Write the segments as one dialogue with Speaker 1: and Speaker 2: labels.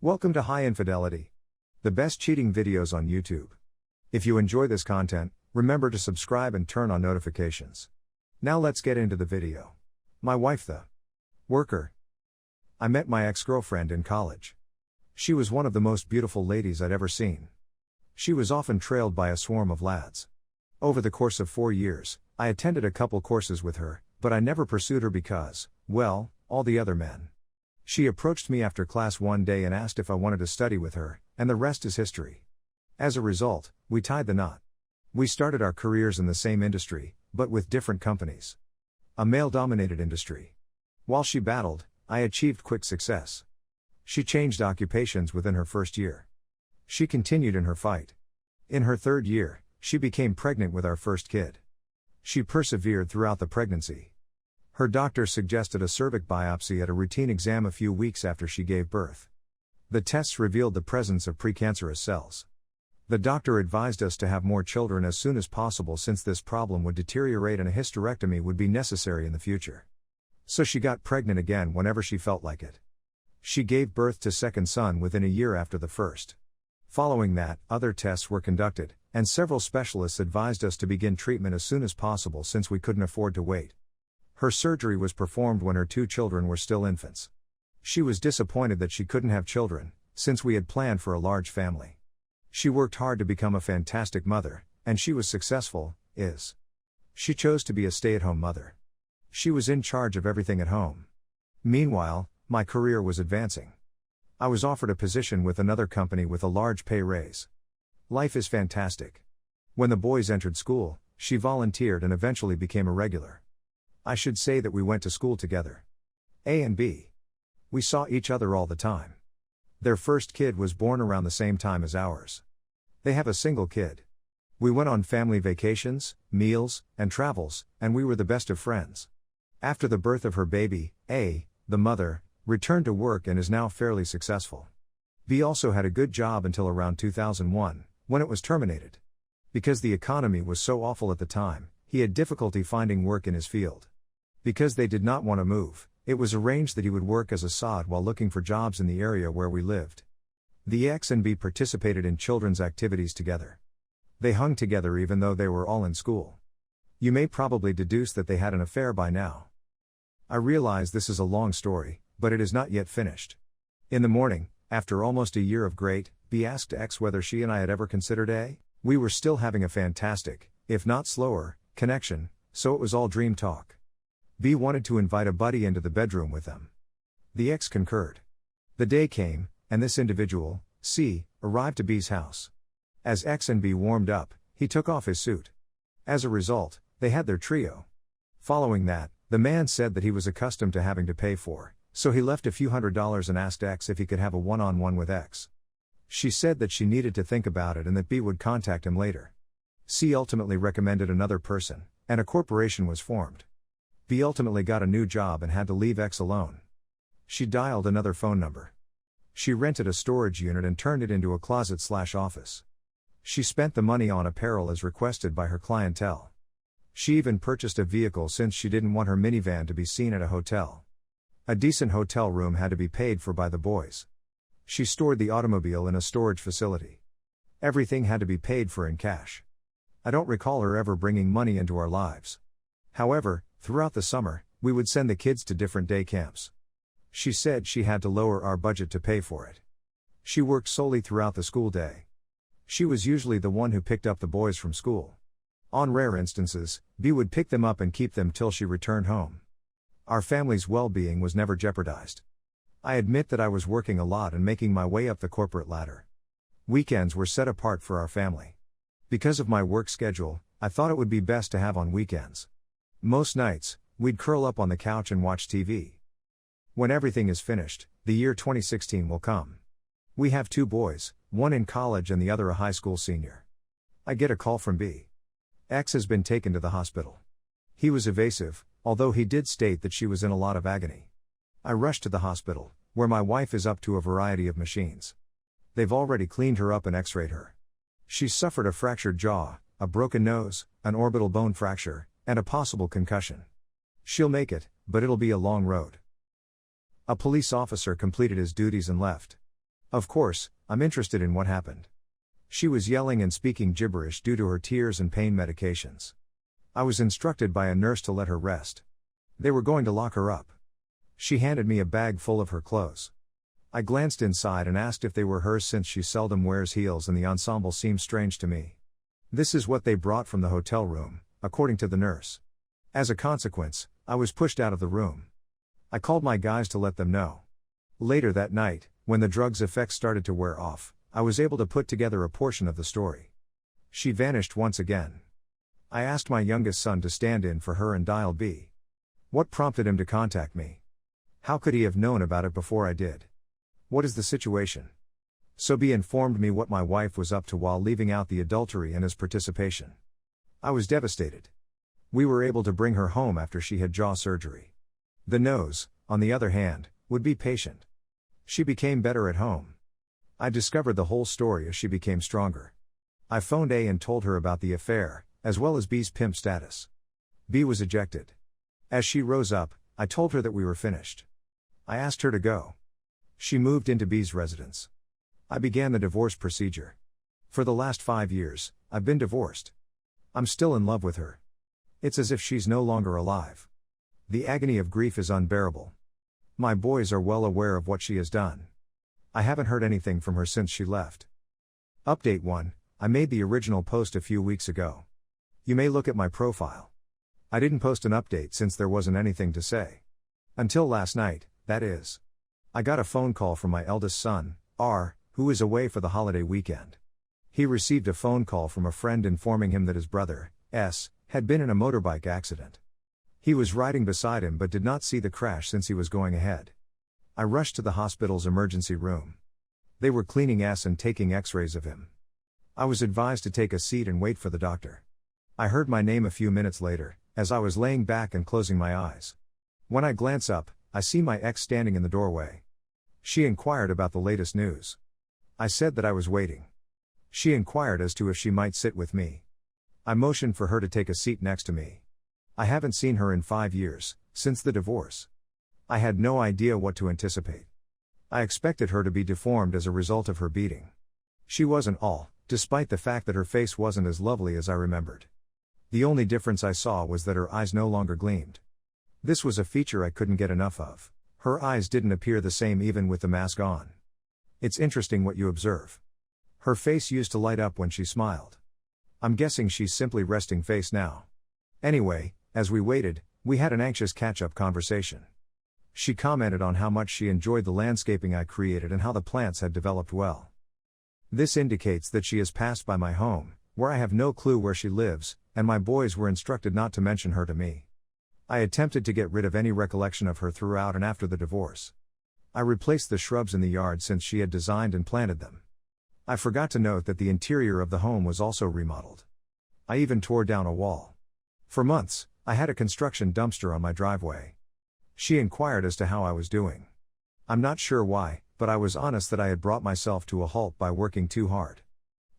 Speaker 1: Welcome to High Infidelity, the best cheating videos on YouTube. If you enjoy this content, remember to subscribe and turn on notifications. Now let's get into the video. My wife the worker. I met my ex-girlfriend in college. She was one of the most beautiful ladies I'd ever seen. She was often trailed by a swarm of lads. Over the course of 4 years, I attended a couple courses with her, but I never pursued her because, well, all the other men. She approached me after class one day and asked if I wanted to study with her, and the rest is history. As a result, we tied the knot. We started our careers in the same industry, but with different companies. A male-dominated industry. While she battled, I achieved quick success. She changed occupations within her first year. She continued in her fight. In her third year, she became pregnant with our first kid. She persevered throughout the pregnancy. Her doctor suggested a cervix biopsy at a routine exam a few weeks after she gave birth. The tests revealed the presence of precancerous cells. The doctor advised us to have more children as soon as possible since this problem would deteriorate and a hysterectomy would be necessary in the future. So she got pregnant again whenever she felt like it. She gave birth to second son within a year after the first. Following that, other tests were conducted, and several specialists advised us to begin treatment as soon as possible since we couldn't afford to wait. Her surgery was performed when her 2 children were still infants. She was disappointed that she couldn't have children, since we had planned for a large family. She worked hard to become a fantastic mother, and she was successful, is. She chose to be a stay-at-home mother. She was in charge of everything at home. Meanwhile, my career was advancing. I was offered a position with another company with a large pay raise. Life is fantastic. When the boys entered school, she volunteered and eventually became a regular. I should say that we went to school together. A and B. We saw each other all the time. Their first kid was born around the same time as ours. They have a single kid. We went on family vacations, meals, and travels, and we were the best of friends. After the birth of her baby, A, the mother, returned to work and is now fairly successful. B also had a good job until around 2001, when it was terminated. Because the economy was so awful at the time, he had difficulty finding work in his field. Because they did not want to move, it was arranged that he would work as a sod while looking for jobs in the area where we lived. The X and B participated in children's activities together. They hung together even though they were all in school. You may probably deduce that they had an affair by now. I realize this is a long story, but it is not yet finished. In the morning, after almost a year of great, B asked X whether she and I had ever considered A. We were still having a fantastic, if not slower, connection, so it was all dream talk. B wanted to invite a buddy into the bedroom with them. The X concurred. The day came, and this individual, C, arrived to B's house. As X and B warmed up, he took off his suit. As a result, they had their trio. Following that, the man said that he was accustomed to having to pay for, so he left a few $100s and asked X if he could have a one-on-one with X. She said that she needed to think about it and that B would contact him later. C ultimately recommended another person, and a corporation was formed. B ultimately got a new job and had to leave X alone. She dialed another phone number. She rented a storage unit and turned it into a closet/office. She spent the money on apparel as requested by her clientele. She even purchased a vehicle since she didn't want her minivan to be seen at a hotel. A decent hotel room had to be paid for by the boys. She stored the automobile in a storage facility. Everything had to be paid for in cash. I don't recall her ever bringing money into our lives. However, throughout the summer, we would send the kids to different day camps. She said she had to lower our budget to pay for it. She worked solely throughout the school day. She was usually the one who picked up the boys from school. On rare instances, B would pick them up and keep them till she returned home. Our family's well-being was never jeopardized. I admit that I was working a lot and making my way up the corporate ladder. Weekends were set apart for our family. Because of my work schedule, I thought it would be best to have on weekends. Most nights, we'd curl up on the couch and watch TV. When everything is finished, the year 2016 will come. We have 2 boys, one in college and the other a high school senior. I get a call from B. X has been taken to the hospital. He was evasive, although he did state that she was in a lot of agony. I rushed to the hospital, where my wife is up to a variety of machines. They've already cleaned her up and x-rayed her. She's suffered a fractured jaw, a broken nose, an orbital bone fracture, and a possible concussion. She'll make it, but it'll be a long road. A police officer completed his duties and left. Of course, I'm interested in what happened. She was yelling and speaking gibberish due to her tears and pain medications. I was instructed by a nurse to let her rest. They were going to lock her up. She handed me a bag full of her clothes. I glanced inside and asked if they were hers since she seldom wears heels and the ensemble seemed strange to me. This is what they brought from the hotel room, according to the nurse. As a consequence, I was pushed out of the room. I called my guys to let them know. Later that night, when the drug's effects started to wear off, I was able to put together a portion of the story. She vanished once again. I asked my youngest son to stand in for her and dial B. What prompted him to contact me? How could he have known about it before I did? What is the situation? So B informed me what my wife was up to while leaving out the adultery and his participation. I was devastated. We were able to bring her home after she had jaw surgery. The nose, on the other hand, would be patient. She became better at home. I discovered the whole story as she became stronger. I phoned A and told her about the affair, as well as B's pimp status. B was ejected. As she rose up, I told her that we were finished. I asked her to go. She moved into B's residence. I began the divorce procedure. For the last 5 years, I've been divorced. I'm still in love with her. It's as if she's no longer alive. The agony of grief is unbearable. My boys are well aware of what she has done. I haven't heard anything from her since she left. Update 1, I made the original post a few weeks ago. You may look at my profile. I didn't post an update since there wasn't anything to say. Until last night, that is. I got a phone call from my eldest son, R, who is away for the holiday weekend. He received a phone call from a friend informing him that his brother, S, had been in a motorbike accident. He was riding beside him but did not see the crash since he was going ahead. I rushed to the hospital's emergency room. They were cleaning S and taking x-rays of him. I was advised to take a seat and wait for the doctor. I heard my name a few minutes later, as I was laying back and closing my eyes. When I glance up, I see my ex standing in the doorway. She inquired about the latest news. I said that I was waiting. She inquired as to if she might sit with me. I motioned for her to take a seat next to me. I haven't seen her in 5 years, since the divorce. I had no idea what to anticipate. I expected her to be deformed as a result of her beating. She wasn't all, despite the fact that her face wasn't as lovely as I remembered. The only difference I saw was that her eyes no longer gleamed. This was a feature I couldn't get enough of. Her eyes didn't appear the same even with the mask on. It's interesting what you observe. Her face used to light up when she smiled. I'm guessing she's simply resting face now. Anyway, as we waited, we had an anxious catch-up conversation. She commented on how much she enjoyed the landscaping I created and how the plants had developed well. This indicates that she has passed by my home, where I have no clue where she lives, and my boys were instructed not to mention her to me. I attempted to get rid of any recollection of her throughout and after the divorce. I replaced the shrubs in the yard since she had designed and planted them. I forgot to note that the interior of the home was also remodeled. I even tore down a wall. For months, I had a construction dumpster on my driveway. She inquired as to how I was doing. I'm not sure why, but I was honest that I had brought myself to a halt by working too hard.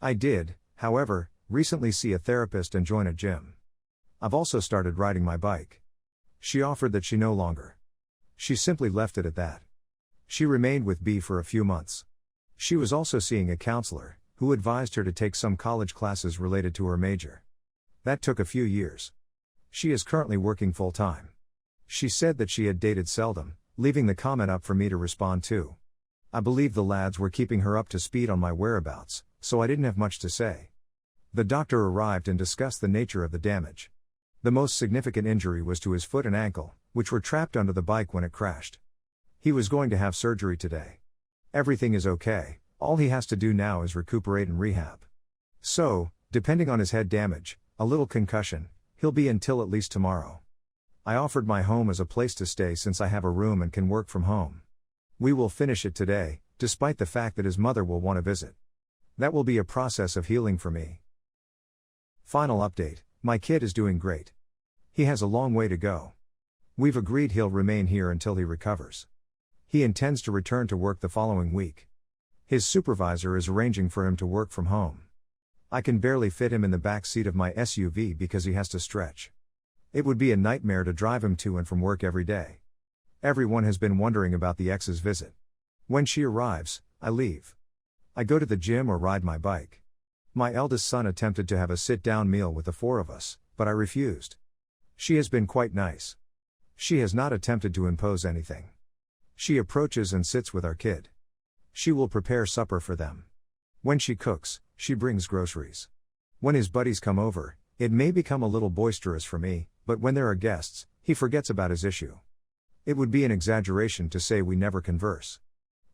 Speaker 1: I did, however, recently see a therapist and join a gym. I've also started riding my bike. She offered that she no longer. She simply left it at that. She remained with B for a few months. She was also seeing a counselor, who advised her to take some college classes related to her major. That took a few years. She is currently working full-time. She said that she had dated seldom, leaving the comment up for me to respond to. I believe the lads were keeping her up to speed on my whereabouts, so I didn't have much to say. The doctor arrived and discussed the nature of the damage. The most significant injury was to his foot and ankle, which were trapped under the bike when it crashed. He was going to have surgery today. Everything is okay, all he has to do now is recuperate and rehab. So, depending on his head damage, a little concussion, he'll be until at least tomorrow. I offered my home as a place to stay since I have a room and can work from home. We will finish it today, despite the fact that his mother will want to visit. That will be a process of healing for me. Final update, my kid is doing great. He has a long way to go. We've agreed he'll remain here until he recovers. He intends to return to work the following week. His supervisor is arranging for him to work from home. I can barely fit him in the back seat of my SUV because he has to stretch. It would be a nightmare to drive him to and from work every day. Everyone has been wondering about the ex's visit. When she arrives, I leave. I go to the gym or ride my bike. My eldest son attempted to have a sit-down meal with the four of us, but I refused. She has been quite nice. She has not attempted to impose anything. She approaches and sits with our kid. She will prepare supper for them. When she cooks, she brings groceries. When his buddies come over, it may become a little boisterous for me, but when there are guests, he forgets about his issue. It would be an exaggeration to say we never converse.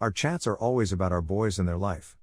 Speaker 1: Our chats are always about our boys and their life.